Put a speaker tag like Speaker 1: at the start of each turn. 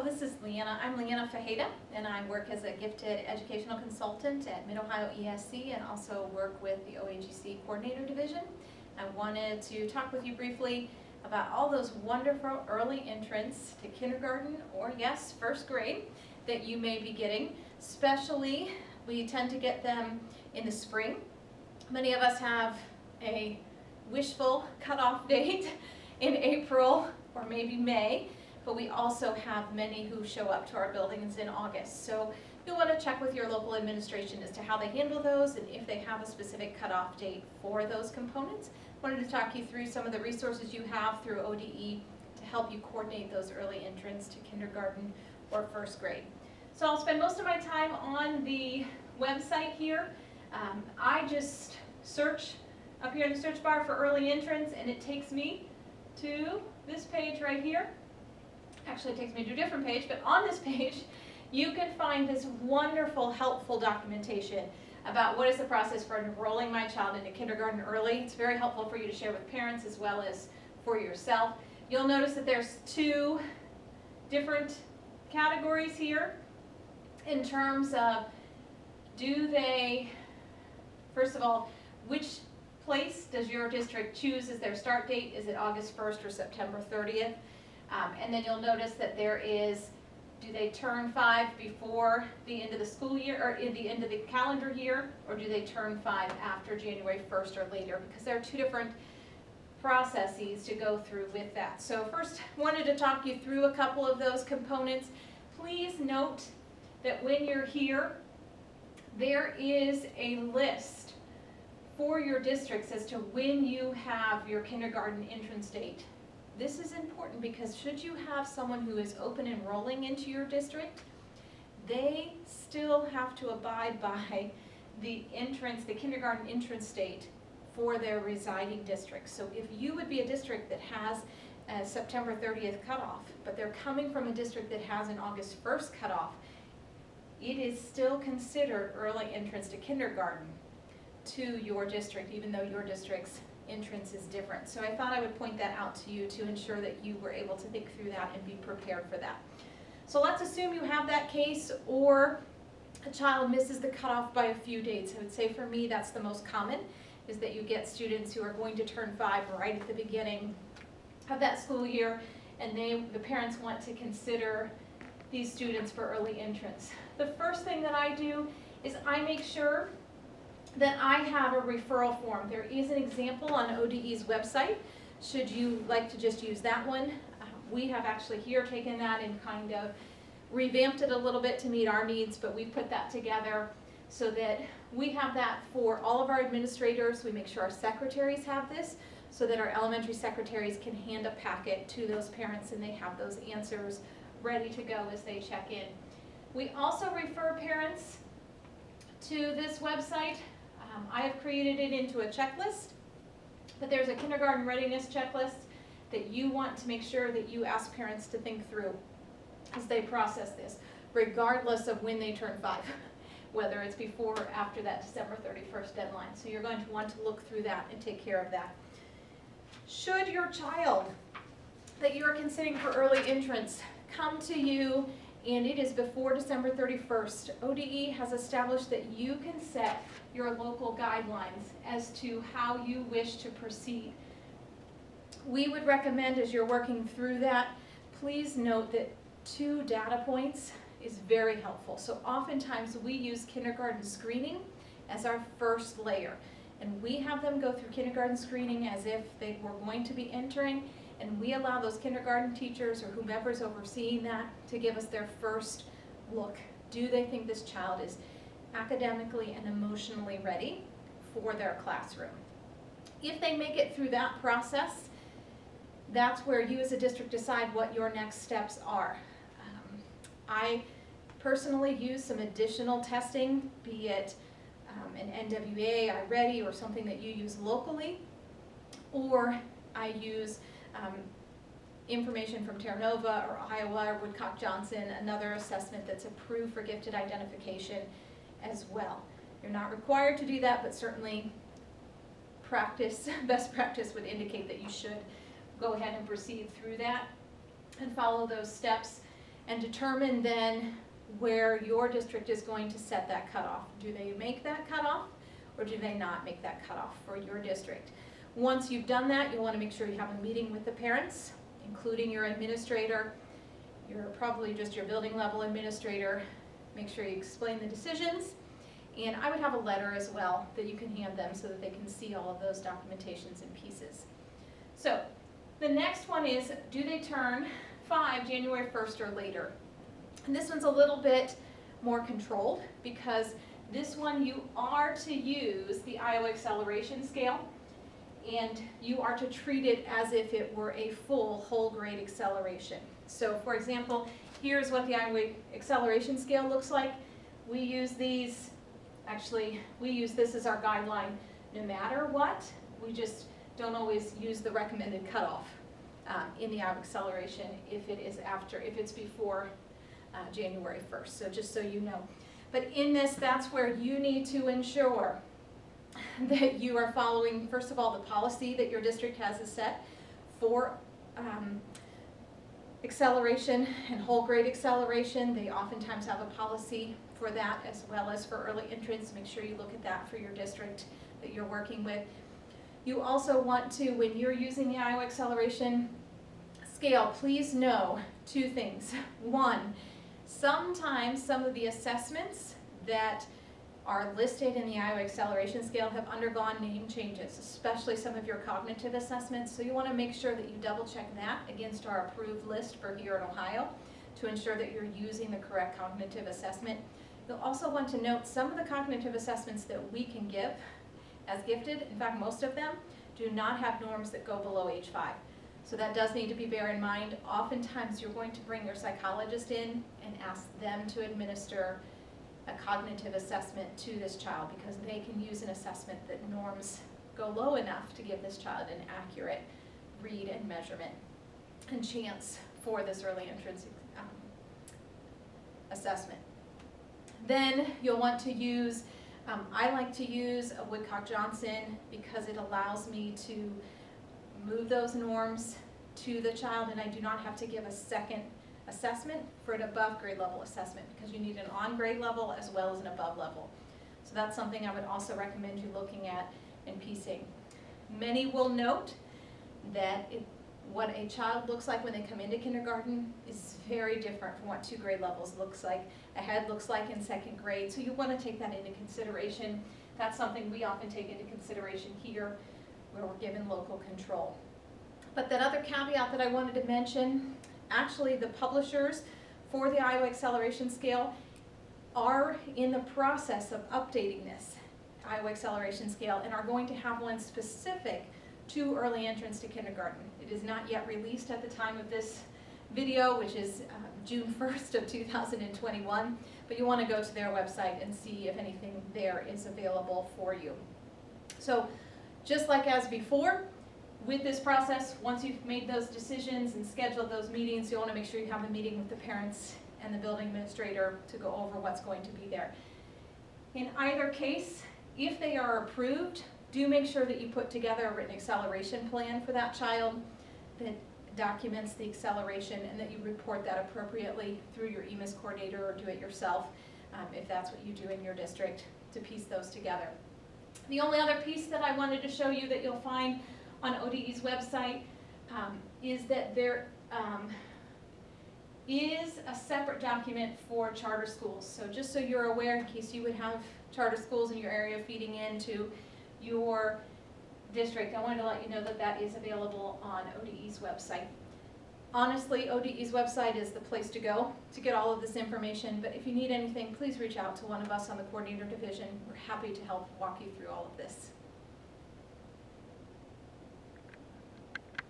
Speaker 1: this is Leanna. I'm Leanna Fajeda, and I work as a gifted educational consultant at Mid-Ohio ESC and also work with the OAGC Coordinator Division. I wanted to talk with you briefly about all those wonderful early entrants to kindergarten or, yes, first grade that you may be getting. Especially, we tend to get them in the spring. Many of us have a wishful cutoff date in April or maybe May, but we also have many who show up to our buildings in August. So you'll want to check with your local administration as to how they handle those and if they have a specific cutoff date for those components. I wanted to talk you through some of the resources you have through ODE to help you coordinate those early entrants to kindergarten or first grade. So I'll spend most of my time on the website here. I just search up here in the search bar for early entrants, and it takes me to this page right here. Actually, it takes me to a different page, but on this page, you can find this wonderful, helpful documentation about what is the process for enrolling my child into kindergarten early. It's very helpful for you to share with parents as well as for yourself. You'll notice that there's two different categories here in terms of first of all, which place does your district choose as their start date? Is it August 1st or September 30th? And then you'll notice that there is, do they turn 5 before the end of the school year or in the end of the calendar year, or do they turn 5 after January 1st or later? Because there are two different processes to go through with that. So first, wanted to talk you through a couple of those components. Please note that when you're here, there is a list for your districts as to when you have your kindergarten entrance date. This is important because should you have someone who is open enrolling into your district, they still have to abide by the kindergarten entrance date for their residing district. So if you would be a district that has a September 30th cutoff, but they're coming from a district that has an August 1st cutoff, it is still considered early entrance to kindergarten to your district, even though your district's entrance is different. So I thought I would point that out to you to ensure that you were able to think through that and be prepared for that. So let's assume you have that case, or a child misses the cutoff by a few dates. I would say for me that's the most common, is that you get students who are going to turn 5 right at the beginning of that school year, and the parents want to consider these students for early entrance. The first thing that I do is I make sure that I have a referral form. There is an example on ODE's website, should you like to just use that one. We have actually here taken that and kind of revamped it a little bit to meet our needs, but we put that together so that we have that for all of our administrators. We make sure our secretaries have this so that our elementary secretaries can hand a packet to those parents and they have those answers ready to go as they check in. We also refer parents to this website. I have created it into a checklist, but there's a kindergarten readiness checklist that you want to make sure that you ask parents to think through as they process this, regardless of when they turn 5, whether it's before or after that December 31st deadline. So you're going to want to look through that and take care of that. Should your child that you are considering for early entrance come to you and it is before December 31st, ODE has established that you can set your local guidelines as to how you wish to proceed. We would recommend, as you're working through that, please note that 2 data points is very helpful. So oftentimes we use kindergarten screening as our first layer, and we have them go through kindergarten screening as if they were going to be entering, and we allow those kindergarten teachers or whomever's overseeing that to give us their first look. Do they think this child is academically and emotionally ready for their classroom? If they make it through that process, that's where you as a district decide what your next steps are. I personally use some additional testing, be it an NWA, iReady, or something that you use locally, or I use information from Terra Nova or Iowa or Woodcock-Johnson, another assessment that's approved for gifted identification as well. You're not required to do that, but certainly best practice would indicate that you should go ahead and proceed through that and follow those steps. and determine then where your district is going to set that cutoff. Do they make that cutoff, or do they not make that cutoff for your district? Once you've done that, you want to make sure you have a meeting with the parents, including your administrator, probably just your building level administrator. Make sure you explain the decisions, and I would have a letter as well that you can hand them so that they can see all of those documentations and pieces. So the next one is, do they turn 5 January 1st or later? And this one's a little bit more controlled, because this one you are to use the Iowa Acceleration Scale, and you are to treat it as if it were a full whole grade acceleration. So for example, here's what the Iowa Acceleration Scale looks like. We use these, actually we use this as our guideline no matter what. We just don't always use the recommended cutoff in the Iowa Acceleration if it's before January 1st, so just so you know. But in this, that's where you need to ensure that you are following, first of all, the policy that your district has is set for acceleration and whole grade acceleration. They oftentimes have a policy for that as well as for early entrance. Make sure you look at that for your district that you're working with. You also want to, when you're using the Iowa Acceleration Scale, please know 2 things. One, sometimes some of the assessments that are listed in the Iowa Acceleration Scale have undergone name changes, especially some of your cognitive assessments. So you want to make sure that you double check that against our approved list for here in Ohio to ensure that you're using the correct cognitive assessment. You'll also want to note some of the cognitive assessments that we can give as gifted, in fact most of them, do not have norms that go below age 5. So that does need to be bear in mind. Oftentimes you're going to bring your psychologist in and ask them to administer a cognitive assessment to this child, because they can use an assessment that norms go low enough to give this child an accurate read and measurement and chance for this early entrance assessment. Then you'll want to use, I like to use a Woodcock-Johnson because it allows me to move those norms to the child, and I do not have to give a second assessment for an above grade level assessment, because you need an on grade level as well as an above level. So that's something I would also recommend you looking at and piecing. Many will note that what a child looks like when they come into kindergarten is very different from what 2 grade levels looks like, looks like in 2nd grade. So you want to take that into consideration. That's something we often take into consideration here where we're given local control. But that other caveat that I wanted to mention, actually the publishers for the Iowa Acceleration Scale are in the process of updating this Iowa Acceleration Scale and are going to have one specific to early entrance to kindergarten. It is not yet released at the time of this video, which is June 1st of 2021, but you want to go to their website and see if anything there is available for you. So just like as before, with this process, once you've made those decisions and scheduled those meetings, you want to make sure you have a meeting with the parents and the building administrator to go over what's going to be there. In either case, if they are approved, do make sure that you put together a written acceleration plan for that child that documents the acceleration, and that you report that appropriately through your EMIS coordinator or do it yourself if that's what you do in your district, to piece those together. The only other piece that I wanted to show you that you'll find on ODE's website is that there is a separate document for charter schools. So just so you're aware, in case you would have charter schools in your area feeding into your district, I wanted to let you know that that is available on ODE's website. Honestly, ODE's website is the place to go to get all of this information, but if you need anything, please reach out to one of us on the coordinator division. We're happy to help walk you through all of this.